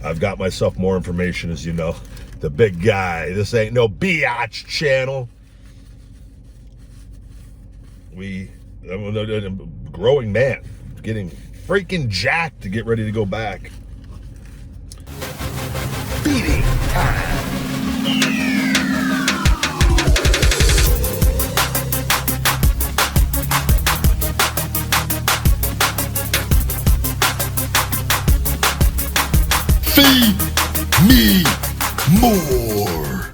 I've got myself more information, as you know. The big guy. This ain't no biatch channel. I'm a growing man, getting freaking jacked to get ready to go back. Feeding time. Feed me more.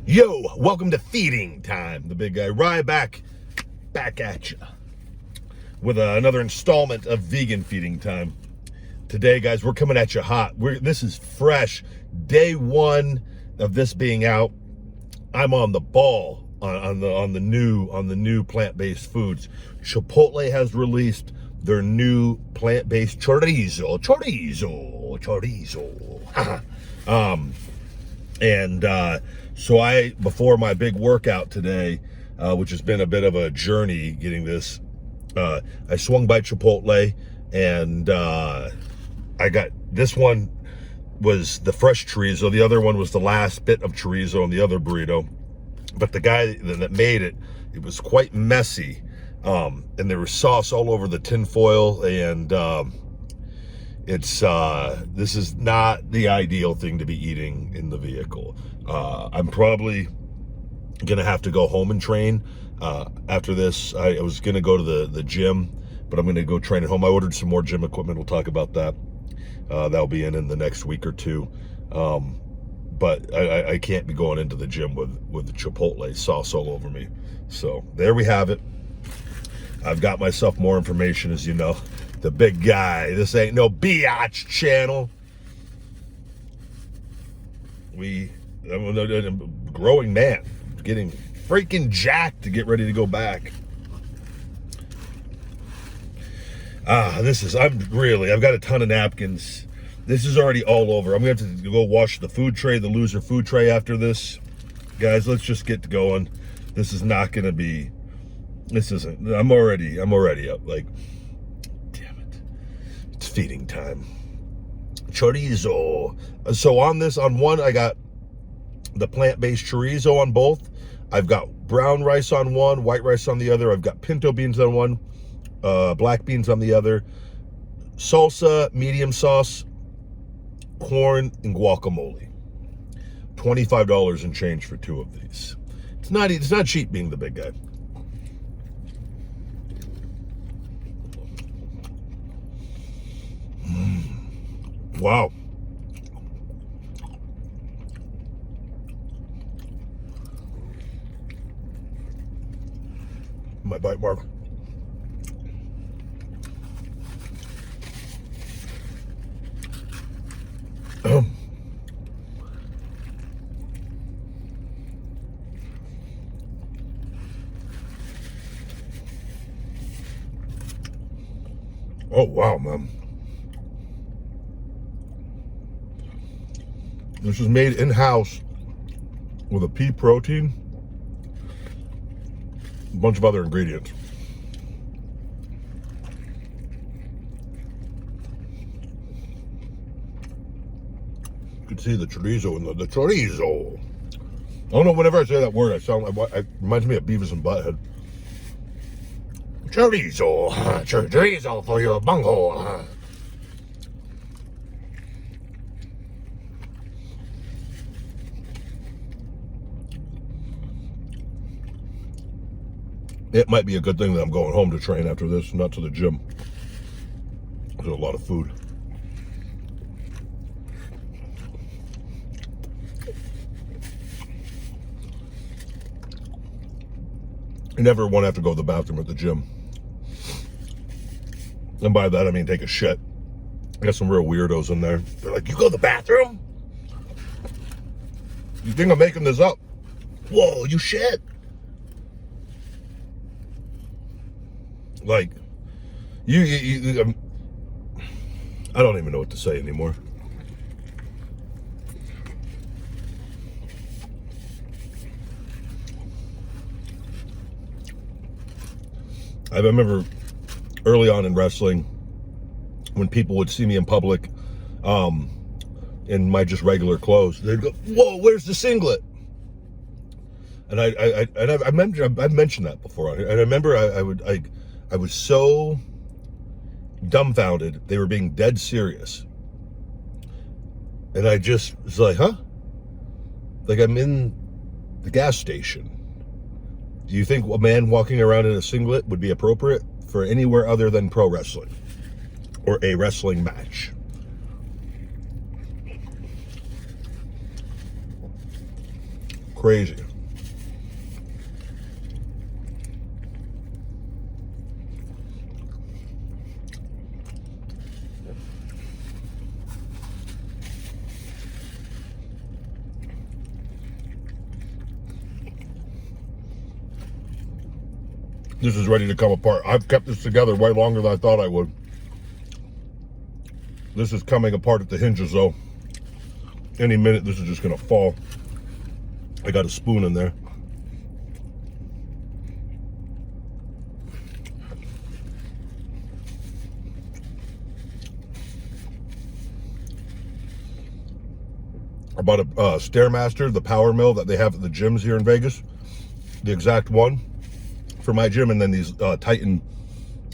Yo, welcome to Feeding Time. The big guy, Ryback, back at you with another installment of Vegan Feeding Time. Today, guys, we're coming at you hot. This is fresh. Day one of this being out. I'm on the ball on the new plant-based foods. Chipotle has released their new plant-based chorizo. So before my big workout today, which has been a bit of a journey getting this, I swung by Chipotle, and I got this one was the fresh chorizo. The other one was the last bit of chorizo in the other burrito. But the guy that made it was quite messy. And there was sauce all over the tin foil, and this is not the ideal thing to be eating in the vehicle. I'm probably gonna have to go home and train after this. I was gonna go to the gym, but I'm gonna go train at home. I ordered some more gym equipment. We'll talk about that. That'll be in the next week or two. But I can't be going into the gym with the Chipotle sauce all over me. So there we have it. I've got myself more information, as you know. The big guy. This ain't no biatch channel. I'm a growing man, getting freaking jacked to get ready to go back. I've got a ton of napkins. This is already all over. I'm gonna have to go wash the food tray, the loser food tray after this. Guys, let's just get going. This is not gonna be, I'm already up. Like, damn it. It's feeding time. Chorizo. So on one, I got the plant-based chorizo on both. I've got brown rice on one, white rice on the other. I've got pinto beans on one, black beans on the other, salsa, medium sauce, corn, and guacamole. $25 and change for two of these. It's not cheap being the big guy. Wow. My bite mark. Oh, wow, man. This is made in-house with a pea protein, a bunch of other ingredients. You can see the chorizo in the chorizo. I don't know, whenever I say that word, it reminds me of Beavis and Butthead. Chorizo, chorizo for your bunghole. It might be a good thing that I'm going home to train after this, not to the gym. There's a lot of food. You never want to have to go to the bathroom at the gym. And by that, I mean take a shit. I got some real weirdos in there. They're like, you go to the bathroom? You think I'm making this up? Whoa, you shit. Like, I don't even know what to say anymore. I remember early on in wrestling, when people would see me in public in my just regular clothes. They'd go, "Whoa, where's the singlet?" And I've mentioned that before. And I remember I was so dumbfounded. They were being dead serious. And I just was like, huh? Like, I'm in the gas station. Do you think a man walking around in a singlet would be appropriate for anywhere other than pro wrestling or a wrestling match? Crazy. This is ready to come apart. I've kept this together way longer than I thought I would. This is coming apart at the hinges, though. Any minute, this is just gonna fall. I got a spoon in there. I bought a Stairmaster, the power mill that they have at the gyms here in Vegas. The exact one for my gym, and then these Titan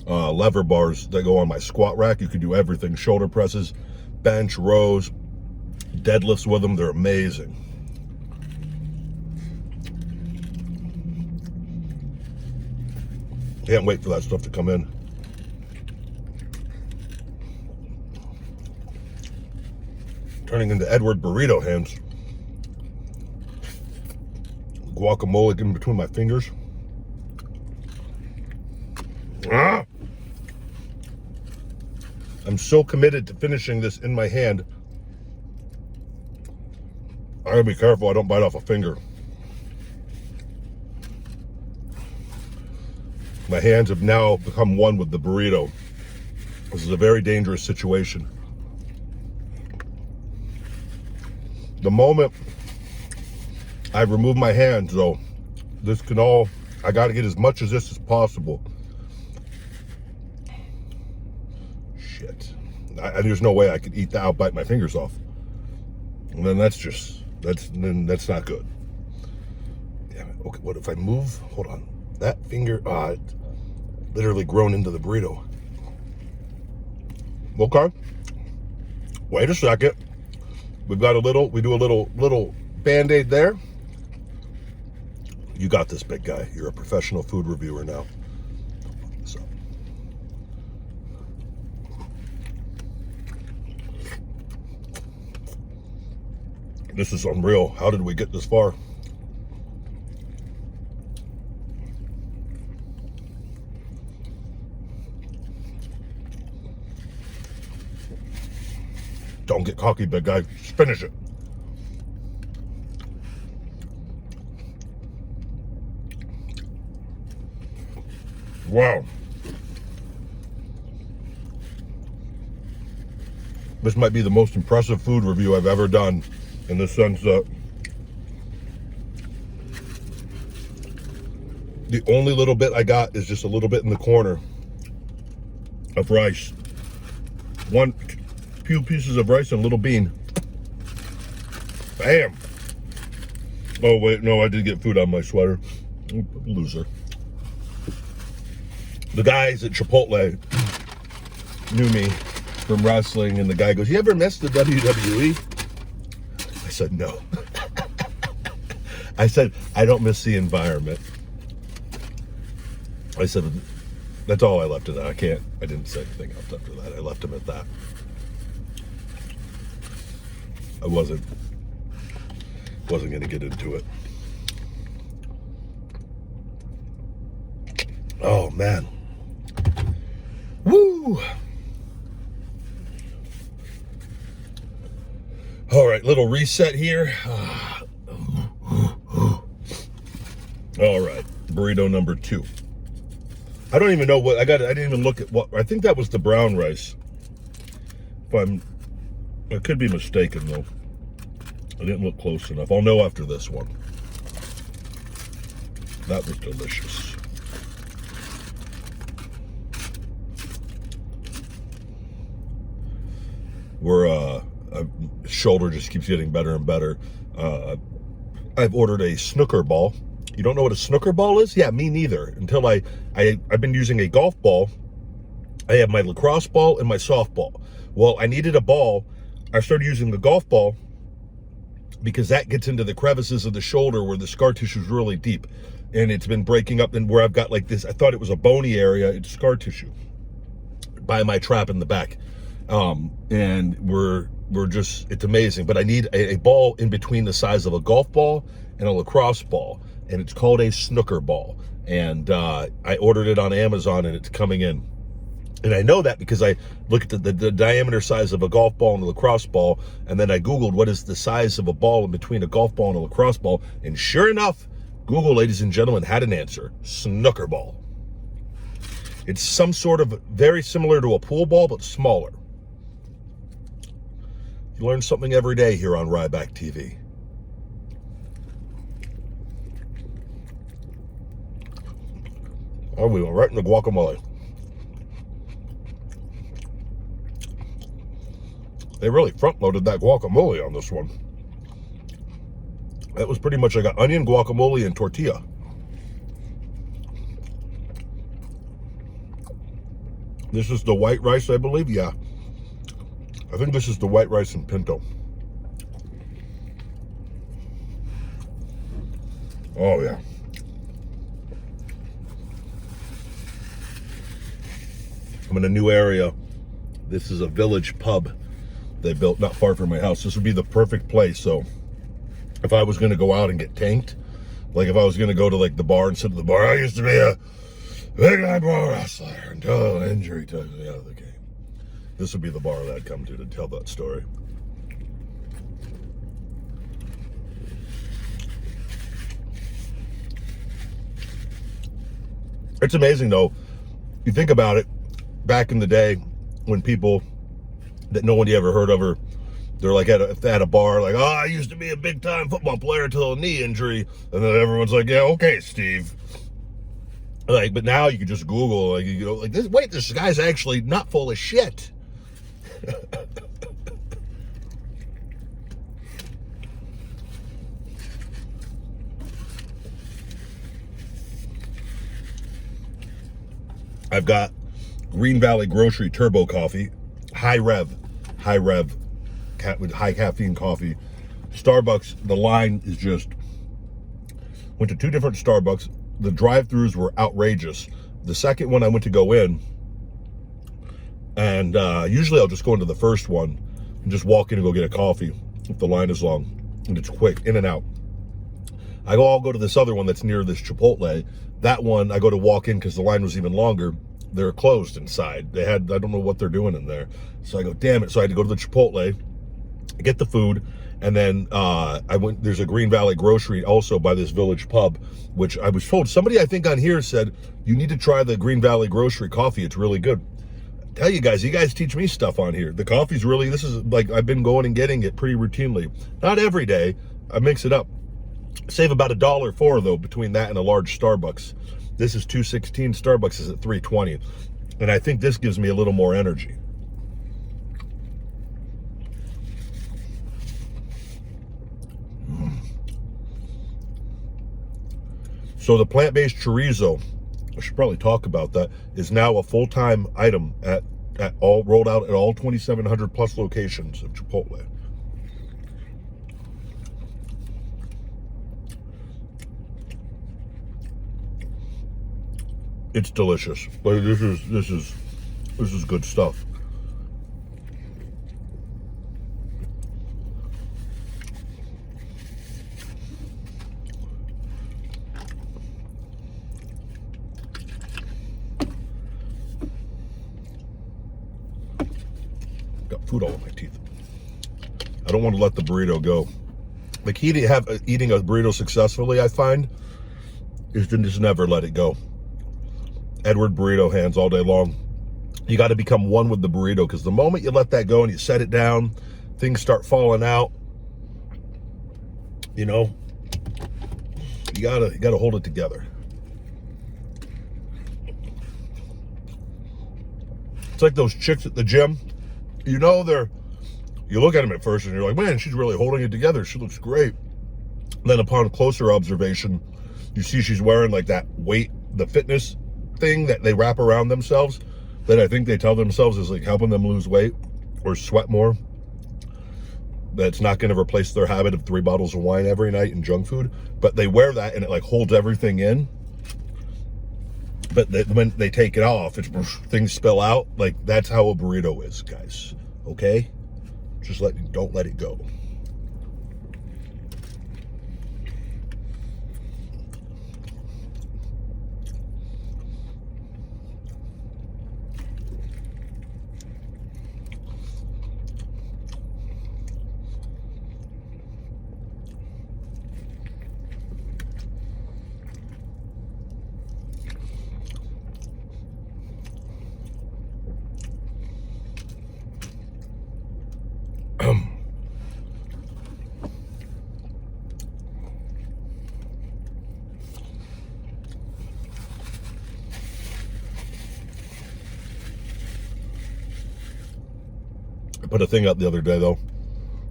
lever bars that go on my squat rack. You can do everything: shoulder presses, bench, rows, deadlifts with them. They're amazing. Can't wait for that stuff to come in. Turning into Edward Burrito hands. Guacamole in between my fingers. I'm so committed to finishing this in my hand. I gotta be careful I don't bite off a finger. My hands have now become one with the burrito. This is a very dangerous situation. The moment I remove my hands, though, this can all, I gotta get as much of this as possible. Shit. There's no way I could eat that. I'll bite my fingers off. And then that's not good. Damn it. Okay, what if I move? Hold on. That finger, it's literally grown into the burrito. Okay. Wait a second. We do a little Band-Aid there. You got this, big guy. You're a professional food reviewer now. So. This is unreal. How did we get this far? Don't get cocky, big guy. Just finish it. Wow. This might be the most impressive food review I've ever done, in the sense that the only little bit I got is just a little bit in the corner of rice. Few pieces of rice and a little bean. Bam. Oh wait, no, I did get food on my sweater. Loser. The guys at Chipotle knew me from wrestling, and the guy goes, "You ever miss the WWE?" I said, "No." I said, "I don't miss the environment." I said, that's all I left it at. I didn't say anything else after that. I left him at that. I wasn't going to get into it. Oh, man. Woo! All right, little reset here. All right, burrito number 2. I don't even know what I got. I didn't even look at what. I think that was the brown rice. I could be mistaken though. I didn't look close enough. I'll know after this one. That was delicious. We're shoulder just keeps getting better and better. I've ordered a snooker ball. You don't know what a snooker ball is? Yeah, me neither. Until I've been using a golf ball. I have my lacrosse ball and my softball. Well, I needed a ball. I started using the golf ball because that gets into the crevices of the shoulder where the scar tissue is really deep. And it's been breaking up, and where I've got like this, I thought it was a bony area, it's scar tissue by my trap in the back. And we're just, it's amazing. But I need a ball in between the size of a golf ball and a lacrosse ball, and it's called a snooker ball. And I ordered it on Amazon, and it's coming in. And I know that because I looked at the diameter size of a golf ball and a lacrosse ball, and then I Googled what is the size of a ball in between a golf ball and a lacrosse ball, and sure enough, Google, ladies and gentlemen, had an answer: snooker ball. It's some sort of very similar to a pool ball, but smaller. You learn something every day here on Ryback TV. Oh, we went right in the guacamole. They really front-loaded that guacamole on this one. That was pretty much, I got onion, guacamole, and tortilla. This is the white rice, I believe. Yeah. I think this is the white rice and pinto. Oh, yeah. I'm in a new area. This is a village pub they built not far from my house. This would be the perfect place. So if I was going to go out and get tanked, like if I was going to go to like the bar and sit at the bar, I used to be a big time pro wrestler until an injury took me out of the game. This would be the bar that I'd come to tell that story. It's amazing though. You think about it, back in the day when people that no one ever heard of her, they're like at a bar, like, oh, I used to be a big time football player until a knee injury. And then everyone's like, yeah, okay, Steve. Like, but now you can just Google, like, you know, like this, wait, this guy's actually not full of shit. I've got Green Valley Grocery Turbo Coffee, high rev, with high caffeine coffee. Starbucks, the line is just, went to 2 different Starbucks. The drive-thrus were outrageous. The second one I went to go in, and usually I'll just go into the first one and just walk in and go get a coffee if the line is long and it's quick, in and out. I'll go to this other one that's near this Chipotle. That one, I go to walk in because the line was even longer. They're closed inside. They had, I don't know what they're doing in there. So I go, damn it. So I had to go to the Chipotle, get the food, and then there's a Green Valley Grocery also by this village pub, which I was told, somebody I think on here said, you need to try the Green Valley Grocery coffee. It's really good. Tell you guys teach me stuff on here. The coffee's really, this is like, I've been going and getting it pretty routinely. Not every day. I mix it up. Save about $1.04 though between that and a large Starbucks. This is $2.16. Starbucks is at $3.20, and I think this gives me a little more energy. So the plant-based chorizo, I should probably talk about that, is now a full-time item at all, rolled out at all 2,700 plus locations of Chipotle. It's delicious. Like, this is good stuff. Got food all in my teeth. I don't want to let the burrito go. The key to eating a burrito successfully, I find, is to just never let it go. Edward burrito hands all day long. You got to become one with the burrito, because the moment you let that go and you set it down, things start falling out. You know, you gotta hold it together. It's like those chicks at the gym. You know they're you look at them at first and you're like, man, she's really holding it together. She looks great. Then upon closer observation, you see she's wearing like that weight, the fitness thing that they wrap around themselves, that I think they tell themselves is like helping them lose weight or sweat more. That's not going to replace their habit of 3 bottles of wine every night and junk food, but they wear that and it like holds everything in. But when they take it off, it's things spill out. Like, that's how a burrito is, guys. Okay? Just don't let it go. I put a thing out the other day, though.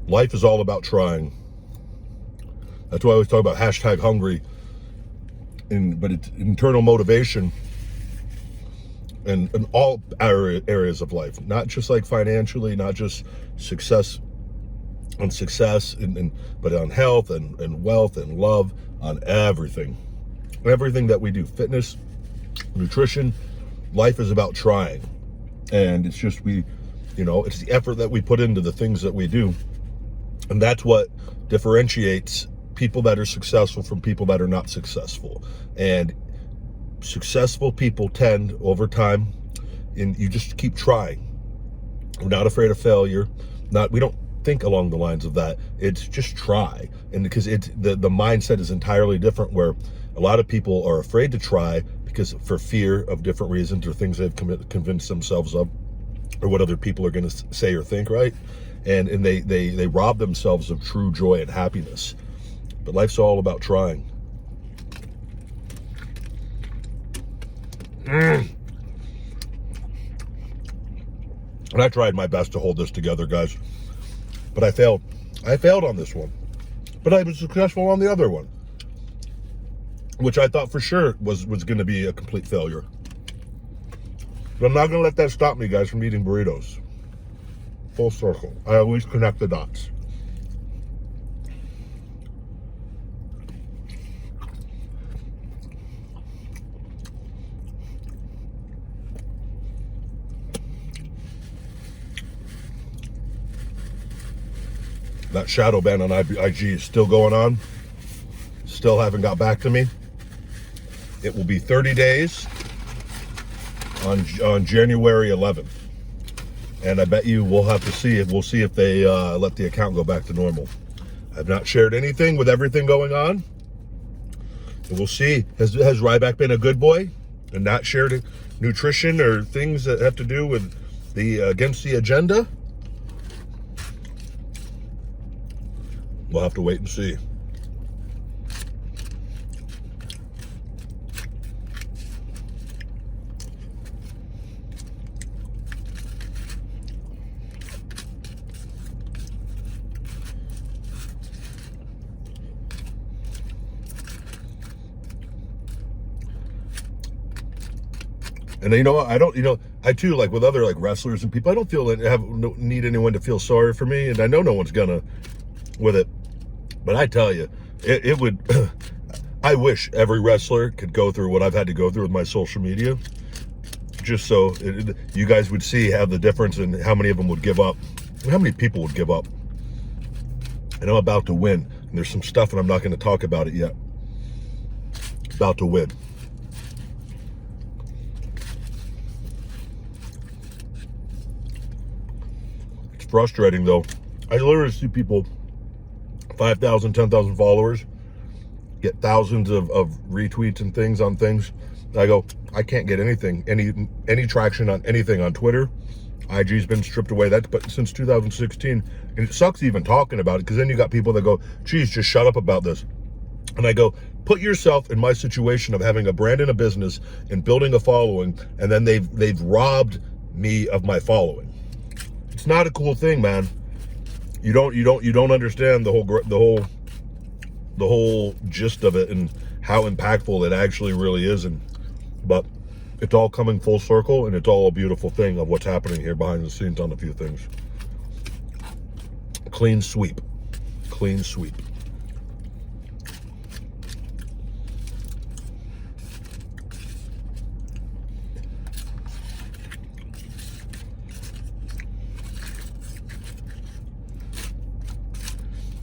Life is all about trying. That's why I always talk about #hungry. But it's internal motivation in all areas of life. Not just like financially, not just success, but on health and wealth and love, on everything. Everything that we do. Fitness, nutrition, life is about trying. And it's just it's the effort that we put into the things that we do. And that's what differentiates people that are successful from people that are not successful. And successful people tend, over time, and you just keep trying. We're not afraid of failure. We don't think along the lines of that. It's just try. And because the mindset is entirely different, where a lot of people are afraid to try because for fear of different reasons or things they've convinced themselves of, or what other people are going to say or think, right? And they rob themselves of true joy and happiness. But life's all about trying. And I tried my best to hold this together, guys. But I failed. I failed on this one. But I was successful on the other one, which I thought for sure was going to be a complete failure. But I'm not going to let that stop me, guys, from eating burritos. Full circle. I always connect the dots. That shadow ban on IG is still going on. Still haven't got back to me. It will be 30 days on January 11th. And I bet you we'll have to see it. We'll see if they let the account go back to normal. I've not shared anything with everything going on. And we'll see. Has Ryback been a good boy and not shared nutrition or things that have to do with the against the agenda? We'll have to wait and see. And you know what? I too, like with other like wrestlers and people, I don't feel need anyone to feel sorry for me, and I know no one's gonna with it. But I tell you, it would. I wish every wrestler could go through what I've had to go through with my social media, just so you guys would have the difference in how many of them would give up, and how many people would give up. And I'm about to win, and there's some stuff, and I'm not going to talk about it yet. About to win. It's frustrating though. I literally see people, 5,000, 10,000 followers, get thousands of retweets and things on things. I go, I can't get anything, any traction on anything on Twitter. IG's been stripped away. That's but since 2016. And it sucks even talking about it, because then you got people that go, geez, just shut up about this. And I go, put yourself in my situation of having a brand and a business and building a following, and then they've robbed me of my following. It's not a cool thing, man. You don't understand the whole gist of it and how impactful it actually really is. But it's all coming full circle, and it's all a beautiful thing of what's happening here behind the scenes on a few things. Clean sweep. Clean sweep.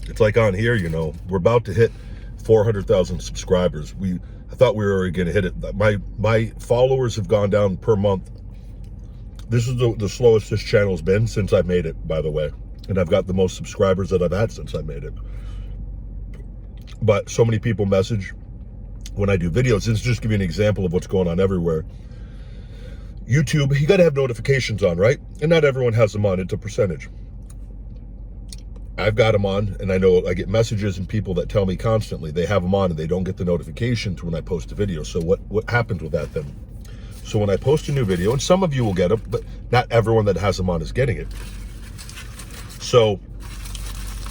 It's like on here, you know, we're about to hit 400,000 subscribers. I thought we were already going to hit it. My followers have gone down per month. This is the slowest this channel's been since I made it, by the way. And I've got the most subscribers that I've had since I made it. But so many people message when I do videos. This is just give you an example of what's going on everywhere. YouTube, you got to have notifications on, right? And not everyone has them on. It's a percentage. I've got them on, and I know I get messages and people that tell me constantly they have them on and they don't get the notifications when I post a video. So what happens with that then? So when I post a new video, and some of you will get it, but not everyone that has them on is getting it. So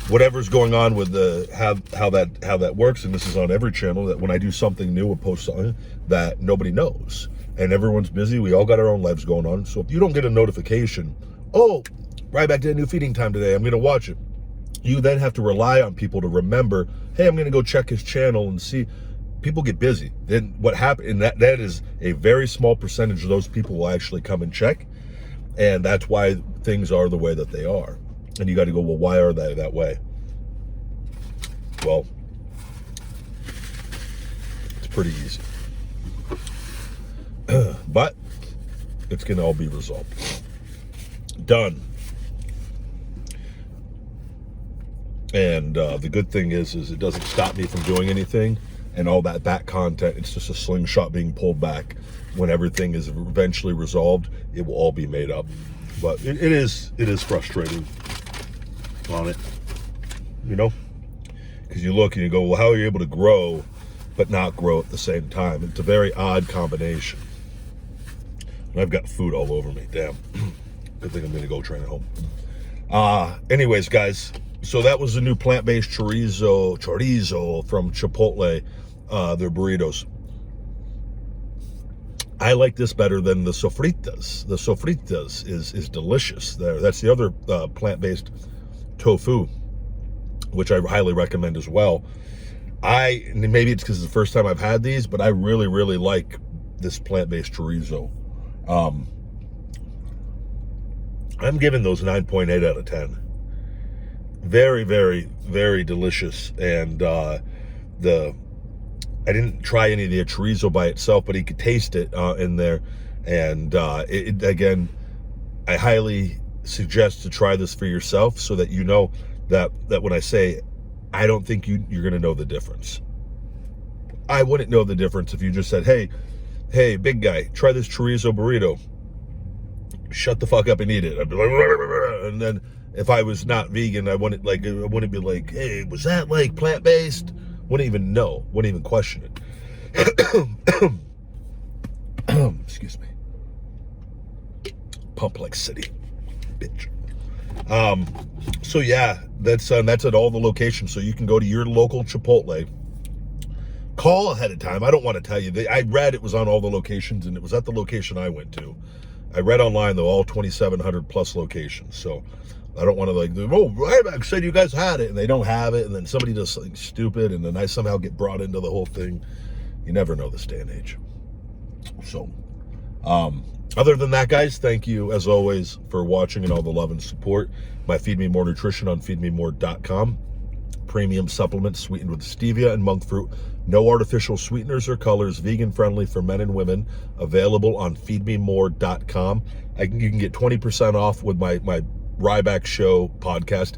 whatever's going on with how that works, and this is on every channel, that when I do something new or post something that nobody knows, and everyone's busy, we all got our own lives going on. So if you don't get a notification, oh, Ryback did a new feeding time today, I'm going to watch it. You then have to rely on people to remember, hey, I'm going to go check his channel and see. People get busy. Then what happened, and that is a very small percentage of those people will actually come and check. And that's why things are the way that they are. And you got to go, well, why are they that way? Well, it's pretty easy. But it's going to all be resolved. Done. And the good thing is it doesn't stop me from doing anything, and all that back content, it's just a slingshot being pulled back. When everything is eventually resolved, it will all be made up. But it is frustrating on it, you know, because you look and you go, well, how are you able to grow but not grow at the same time? It's a very odd combination. And I've got food all over me. Damn. Good thing I'm going to go train at home. Anyways, guys. So that was the new plant-based chorizo from Chipotle, their burritos. I like this better than the sofritas. The sofritas is delicious. That's the other plant-based tofu, which I highly recommend as well. Maybe it's because it's the first time I've had these, but I really, really like this plant-based chorizo. I'm giving those 9.8 out of 10. Very, very, very delicious. And I didn't try any of the chorizo by itself, but you could taste it in there. And again, I highly suggest to try this for yourself, so that you know that when I say, I don't think you're going to know the difference. I wouldn't know the difference if you just said, hey, big guy, try this chorizo burrito. Shut the fuck up and eat it. I'd be like, and then if I was not vegan, I wouldn't be like, hey, was that like plant-based? Wouldn't even know. Wouldn't even question it. Excuse me. Pump like city, bitch. So yeah, that's at all the locations. So you can go to your local Chipotle. Call ahead of time. I don't want to tell you. I read it was on all the locations, and it was at the location I went to. I read online, though, all 2,700 plus locations. So I don't want to like, oh, Ryback said you guys had it, and they don't have it, and then somebody does something stupid, and then I somehow get brought into the whole thing. You never know this day and age. So, other than that, guys, thank you, as always, for watching and all the love and support. My Feed Me More Nutrition on feedmemore.com. Premium supplements sweetened with stevia and monk fruit. No artificial sweeteners or colors. Vegan friendly for men and women. Available on feedmemore.com. You can get 20% off with my Ryback Show podcast.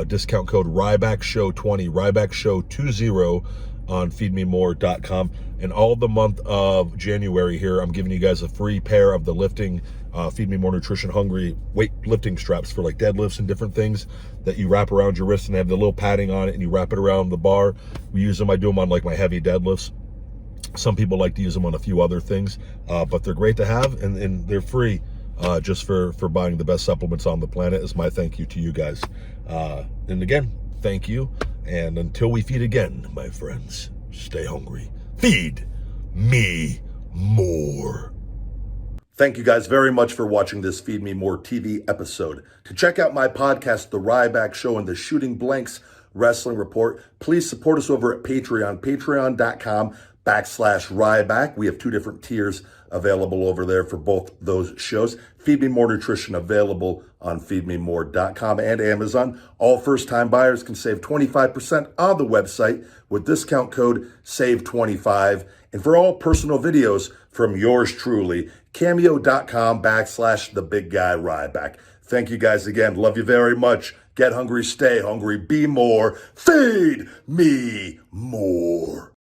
Discount code RYBACKSHOW20. RYBACKSHOW20 on feedmemore.com. And all the month of January here, I'm giving you guys a free pair of the lifting Feed Me More Nutrition Hungry weight lifting straps for like deadlifts and different things that you wrap around your wrist, and they have the little padding on it, and you wrap it around the bar. We use them. I do them on like my heavy deadlifts. Some people like to use them on a few other things, but they're great to have, and they're free just for buying the best supplements on the planet. Is my thank you to you guys. And again, thank you. And until we feed again, my friends, stay hungry. Feed me more. Thank you guys very much for watching this Feed Me More TV episode. To check out my podcast, The Ryback Show and the Shooting Blanks Wrestling Report, please support us over at Patreon, patreon.com/Ryback. We have 2 different tiers available over there for both those shows. Feed Me More Nutrition available on feedmemore.com and Amazon. All first-time buyers can save 25% on the website with discount code SAVE25. And for all personal videos from yours truly, cameo.com/the big guy Ryback. Thank you guys again. Love you very much. Get hungry, stay hungry, be more. Feed me more.